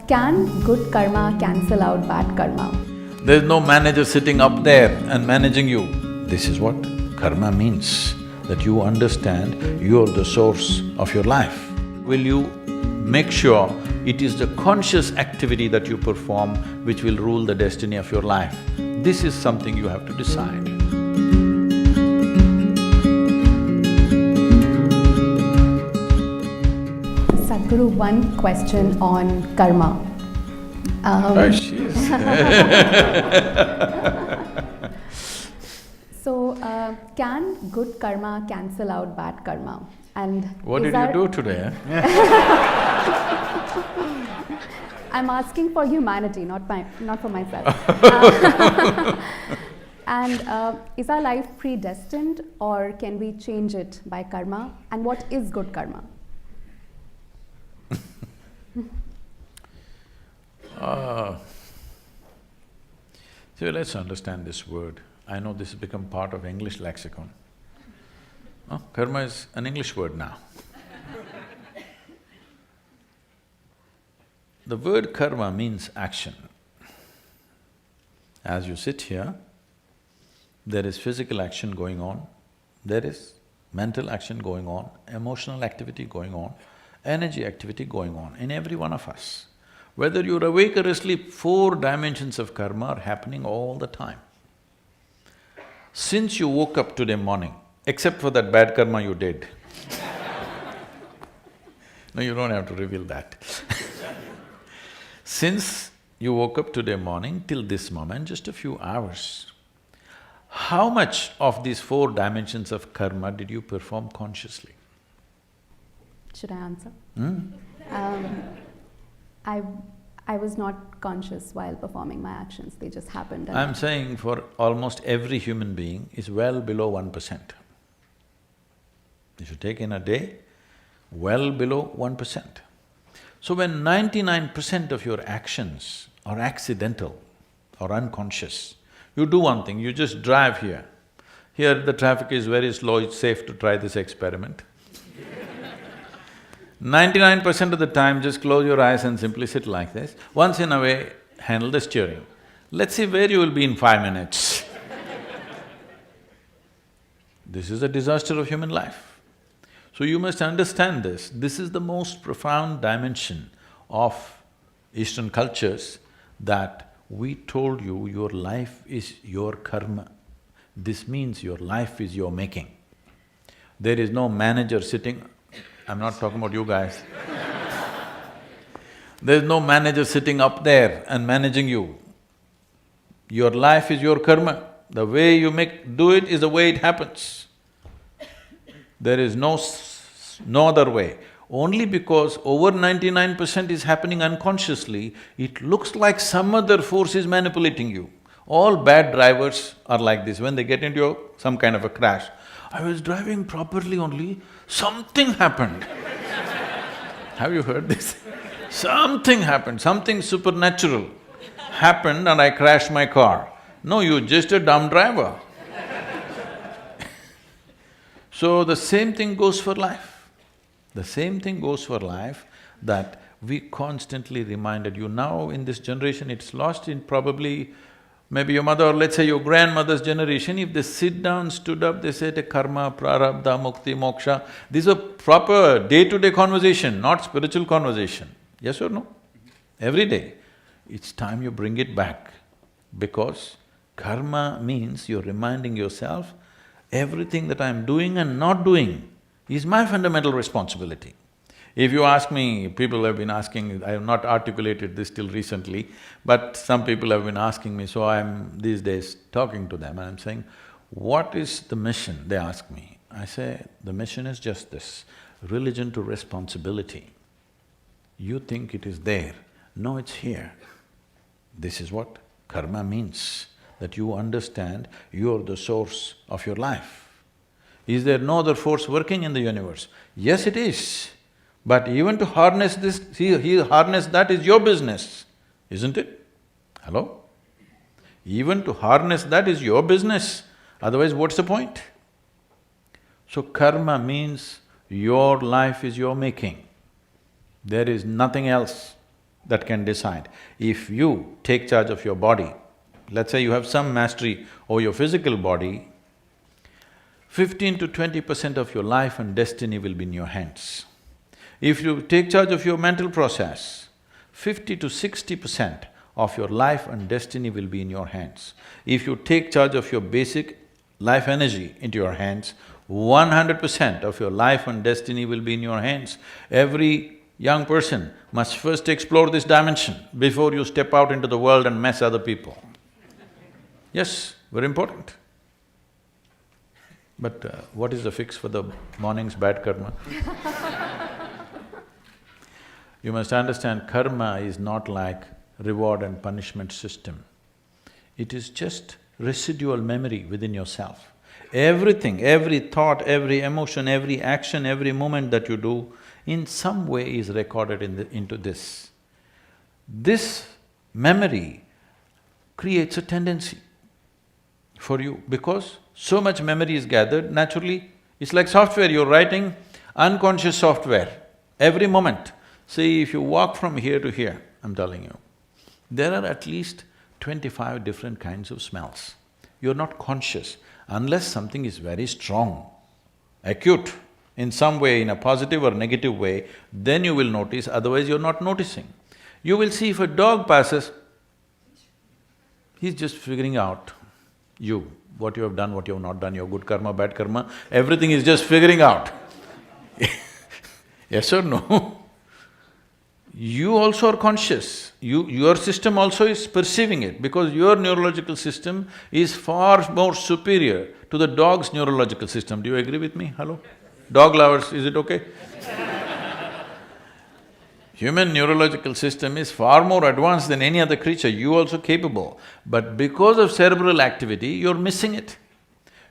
Can good karma cancel out bad karma? There's no manager sitting up there and managing you. This is what karma means, that you understand you're the source of your life. Will you make sure it is the conscious activity that you perform which will rule the destiny of your life? This is something you have to decide. Sadhguru, one question on karma. So, can good karma cancel out bad karma? And what did you do today? I'm asking for humanity, not for myself. And is our life predestined, or can we change it by karma? And what is good karma? So let's understand this word. I know this has become part of English lexicon. No? Karma is an English word now. The word karma means action. As you sit here, there is physical action going on, there is mental action going on, emotional activity going on, energy activity going on in every one of us. Whether you're awake or asleep, 4 dimensions of karma are happening all the time. Since you woke up today morning, except for that bad karma you did no, you don't have to reveal that Since you woke up today morning till this moment, just a few hours, how much of these 4 dimensions of karma did you perform consciously? Should I answer? I was not conscious while performing my actions, they just happened. I'm saying for almost every human being is well below 1%. If you take in a day, well below 1%. So when 99% of your actions are accidental or unconscious, you do one thing, you just drive here. Here the traffic is very slow, it's safe to try this experiment. 99% of the time, just close your eyes and simply sit like this. Once in a way, handle the steering. Let's see where you will be in 5 minutes. This is a disaster of human life. So you must understand this. This is the most profound dimension of Eastern cultures, that we told you your life is your karma. This means your life is your making. There is no manager sitting… I'm not talking about you guys. There's no manager sitting up there and managing you. Your life is your karma. The way you do it is the way it happens. There is no other way. Only because over 99% is happening unconsciously, it looks like some other force is manipulating you. All bad drivers are like this. When they get into some kind of a crash, I was driving properly only, something happened. Have you heard this? Something happened, something supernatural happened and I crashed my car. No, you're just a dumb driver. So the same thing goes for life. The same thing goes for life, that we constantly reminded you. Now in this generation, it's lost in probably maybe your mother or let's say your grandmother's generation. If they sit down, stood up, they said karma, prarabdha, mukti, moksha. These are proper day-to-day conversation, not spiritual conversation. Yes or no? Every day. It's time you bring it back, because karma means you're reminding yourself, everything that I'm doing and not doing is my fundamental responsibility. If you ask me, people have been asking, I have not articulated this till recently, but some people have been asking me, so I'm these days talking to them and I'm saying, what is the mission? They ask me. I say, the mission is just this, religion to responsibility. You think it is there, no, it's here. This is what karma means, that you understand you're the source of your life. Is there no other force working in the universe? Yes, it is. But even to harness this, harness that is your business, isn't it? Hello? Even to harness that is your business, otherwise what's the point? So karma means your life is your making. There is nothing else. that can decide. If you take charge of your body, let's say you have some mastery over your physical body, 15 to 20% of your life and destiny will be in your hands. If you take charge of your mental process, 50 to 60% of your life and destiny will be in your hands. If you take charge of your basic life energy into your hands, 100% of your life and destiny will be in your hands. Every young person must first explore this dimension before you step out into the world and mess other people. Yes, very important. But what is the fix for the morning's bad karma? You must understand, karma is not like reward and punishment system. It is just residual memory within yourself. Everything, every thought, every emotion, every action, every moment that you do, in some way is recorded into this. This memory creates a tendency for you because so much memory is gathered, naturally, it's like software, you're writing unconscious software every moment. See, if you walk from here to here, I'm telling you, there are at least 25 different kinds of smells. You're not conscious unless something is very strong, acute, in some way, in a positive or negative way, then you will notice, otherwise you're not noticing. You will see if a dog passes, he's just figuring out you, what you have done, what you have not done, your good karma, bad karma, everything is just figuring out. Yes or no? You also are conscious, your system also is perceiving it because your neurological system is far more superior to the dog's neurological system. Do you agree with me? Hello? Dog lovers, is it okay? Human neurological system is far more advanced than any other creature, you also capable. But because of cerebral activity, you're missing it.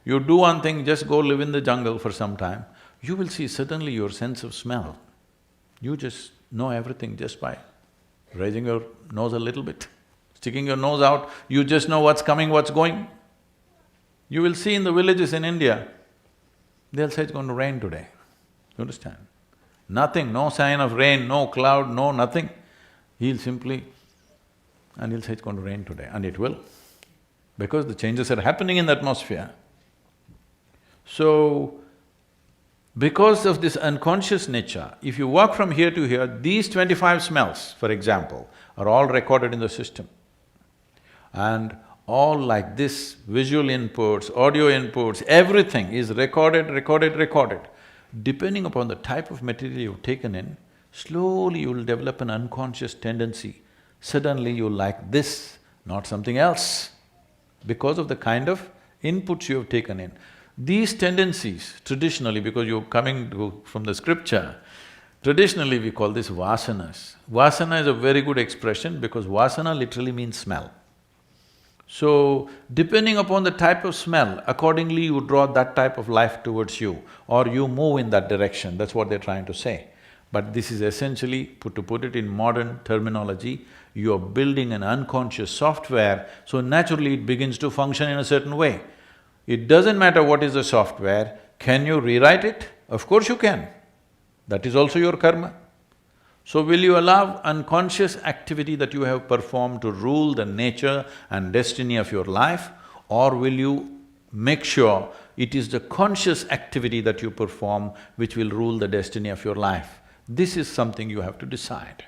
You do one thing, just go live in the jungle for some time, you will see suddenly your sense of smell. You just know everything just by raising your nose a little bit, sticking your nose out, you just know what's coming, what's going. You will see in the villages in India, they'll say it's going to rain today, you understand? Nothing, no sign of rain, no cloud, no nothing. He'll simply… and he'll say it's going to rain today, and it will, because the changes are happening in the atmosphere. So, because of this unconscious nature, if you walk from here to here, these 25 smells, for example, are all recorded in the system. And all like this, visual inputs, audio inputs, everything is recorded. Depending upon the type of material you've taken in, slowly you will develop an unconscious tendency. Suddenly you'll like this, not something else, because of the kind of inputs you have taken in. These tendencies, traditionally, because you're coming from the scripture, traditionally we call this vasanas. Vasana is a very good expression because vasana literally means smell. So, depending upon the type of smell, accordingly you draw that type of life towards you or you move in that direction, that's what they're trying to say. But this is essentially, to put it in modern terminology, you're building an unconscious software, so naturally it begins to function in a certain way. It doesn't matter what is the software, can you rewrite it? Of course you can. That is also your karma. So will you allow unconscious activity that you have performed to rule the nature and destiny of your life, or will you make sure it is the conscious activity that you perform which will rule the destiny of your life? This is something you have to decide.